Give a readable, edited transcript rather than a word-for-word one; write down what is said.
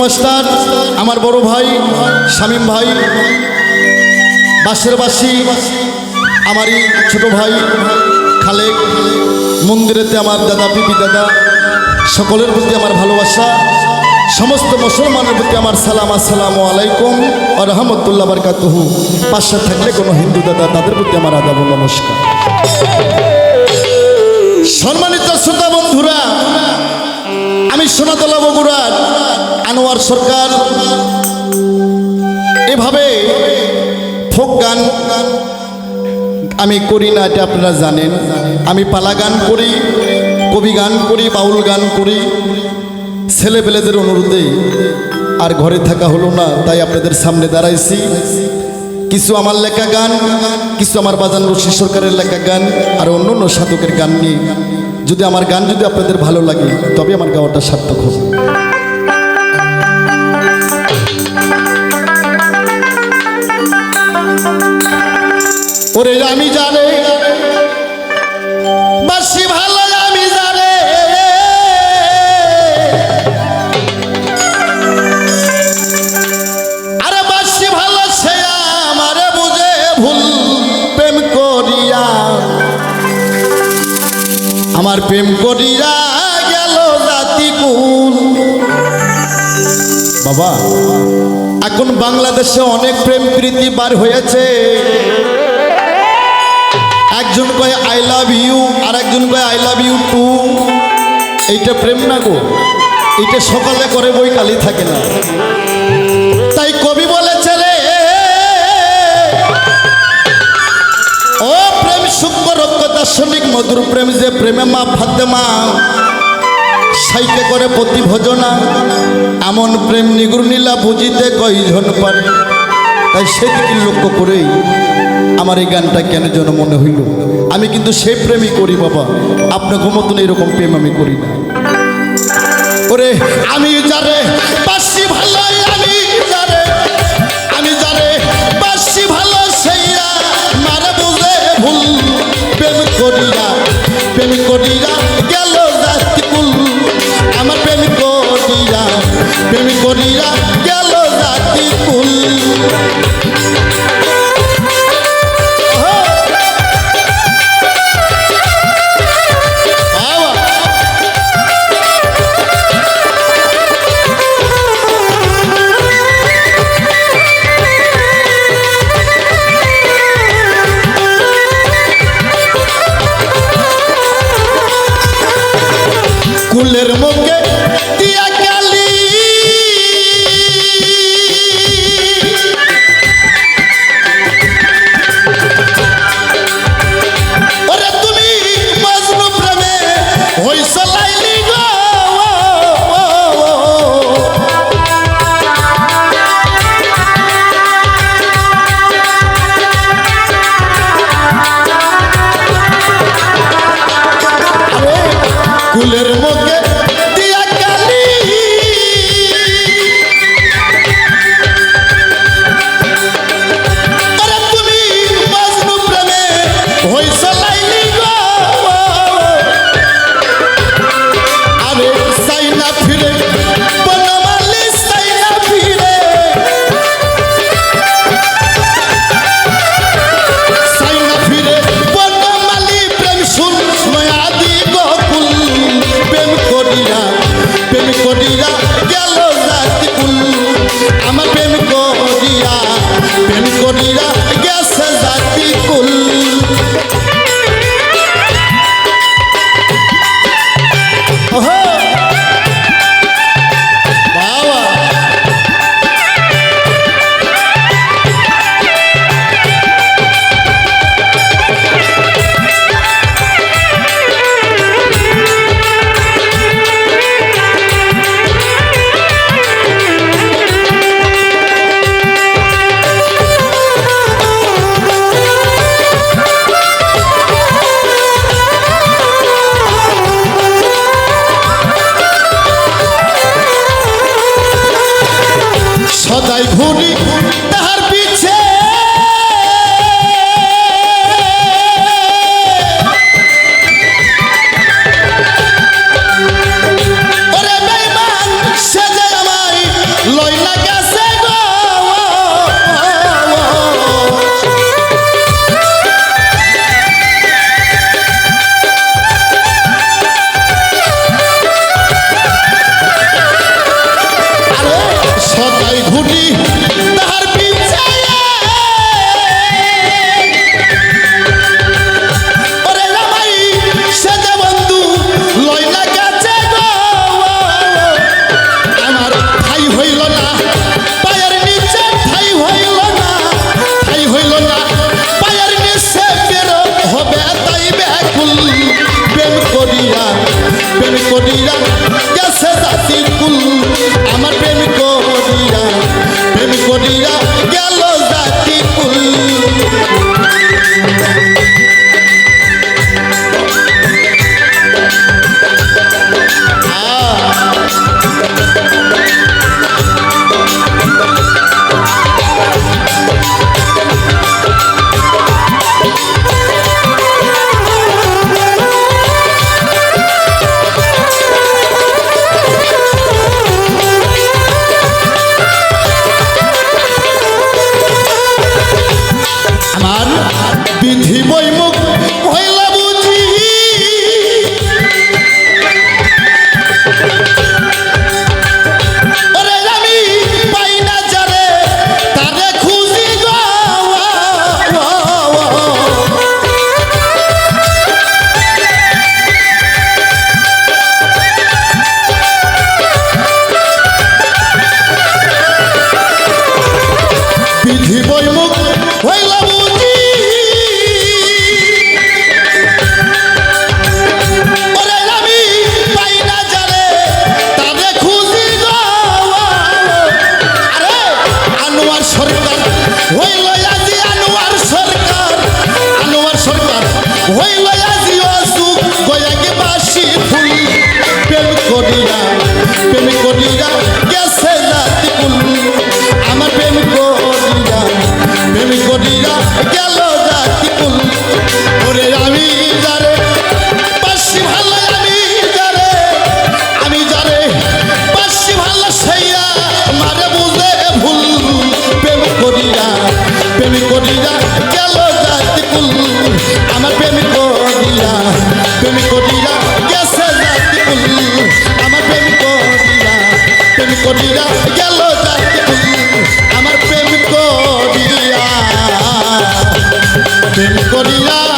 নমস্কার আমার বড় ভাই শামীম ভাই বাঁশেরবাসী আমারই ছোট ভাই খালেক মন্দিরেতে আমার দাদা পিপি দাদা সকলের প্রতি আমার ভালোবাসা সমস্ত মুসলমানের প্রতি আমার সালাম আসসালামু আলাইকুম ওয়া রাহমাতুল্লাহি ওয়া বারাকাতুহু পাশে থাকলে কোনো হিন্দু দাদা তাদের প্রতি আমার আদাব ও নমস্কার। সম্মানিত শ্রোতা বন্ধুরা, আমি সোনাতলা বগুড়ার আনোয়ার সরকার। এভাবে ফোক গান আমি করি না, এটা আপনারা জানেন। আমি পালা গান করি, কবি গান করি, বাউল গান করি। ছেলেপেলেদের অনুরোধে আর ঘরে থাকা হলো না, তাই আপনাদের সামনে দাঁড়াইছি। কিছু আমার লেখা গান, কিছু আমার বাজান রশি সরকারের লেখা গান, আর অন্য অন্য সাধকের গান নিয়ে যদি আমার গান যদি আপনাদের ভালো লাগে তবে আমার গাওয়াটা সার্থক হবে। ওরে আমি জানে বাসি ভালো, আমি জানে আরে বাসি ভালো, সে আমারে বুঝে ভুল প্রেম করিয়া, আমার প্রেম করিয়া গেল জাতি কুল। বাবা, এখন বাংলাদেশে অনেক প্রেম প্রীতি বার হয়েছে। একজন কয় আই লাভ ইউ, আর একজন কয় আই লাভ ইউ টু। এইটা প্রেম না গো, এইটা সকালে করে বই কালি থাকে না। তাই কবি বলেছে রে, ও প্রেম সূক্ষ্ম রক্ত দার্শনিক মধুর প্রেম, যে প্রেমে মা ফাতেমা সাইকে করে প্রতি ভোজনা, এমন প্রেম নিগুর নীলা বুঝিতে কয়জন পারে। তাই সেদিকে লক্ষ্য করেই আমার এই গানটা কেন যেন মনে হইল। আমি কিন্তু সেই প্রেমই করি বাবা, আপনার মতন এরকম প্রেম আমি করি না। ওরে আমি যারে বাসি ভালো, আমি যারে বাসি ভালো, সেইয়া মারে বুঝে ভুল প্রেম করিয়া গেল জাতি কুল। আমার প্রেম করিয়া গেল জাতি কুল। কুলের মুখে দিয়া গালি, ওরে তুমি মজনু প্রেমে হইছ লাইলি গো। কুলের মুখে দিয়া গালি, আরে তুমি মজনু প্রেমে হইছ লাইলি গো। আরে চাই না ফিরে বনমালী, চাই না ফিরে, চাই না ফিরে বনমালী, প্রেম শুন নয়াদি গকুল। প্রেম করিয়া গেল জাতি কুল। আমার প্রেম করিয়া গেছে জাতি কুল। ওহো বাবা, সদাই ঘুরি তাহার পিছে, ওরে বেঈমান সে যে আমায় লইলা গেছে গো সদাই ঘুটি তাহার পিছে ওরে রামাই সে যে বন্ধু লইলা গেছে গো আমার ঠাই হইল না পায়ের নিচে ঠাই হইল না ঠাই হইল না পায়ের নিচে বের হবে তাই ব্যাকুল প্রেম করিয়া গেছে জাতি কুল আমার প্রেম করিয়া গেল জাতি কুল বিধি বৈমুখ হইল বুঝি ওরে আমি পাই না যারে তারে খুঁজি গো বিধি বৈমুখ হইল বুঝি হইল আজি আনোয়ার সরকার হইল আজি অসুখ গয়াকে বাসি ফুল প্রেম করিয়া গেছে জাতি কুল আমার প্রেম করিয়া গেল জাতি কুল ওরে আমি যারে বাসি ভালো আমি যারে বাসি ভালো সেইয়া মারে বুঝে ভুল প্রেম করিয়া গেল জাতি কুল আমার প্রেম করিয়া গেছে জাতি কুল আমার প্রেম করিয়া গেল জাতি কুল আমার প্রেম করিয়া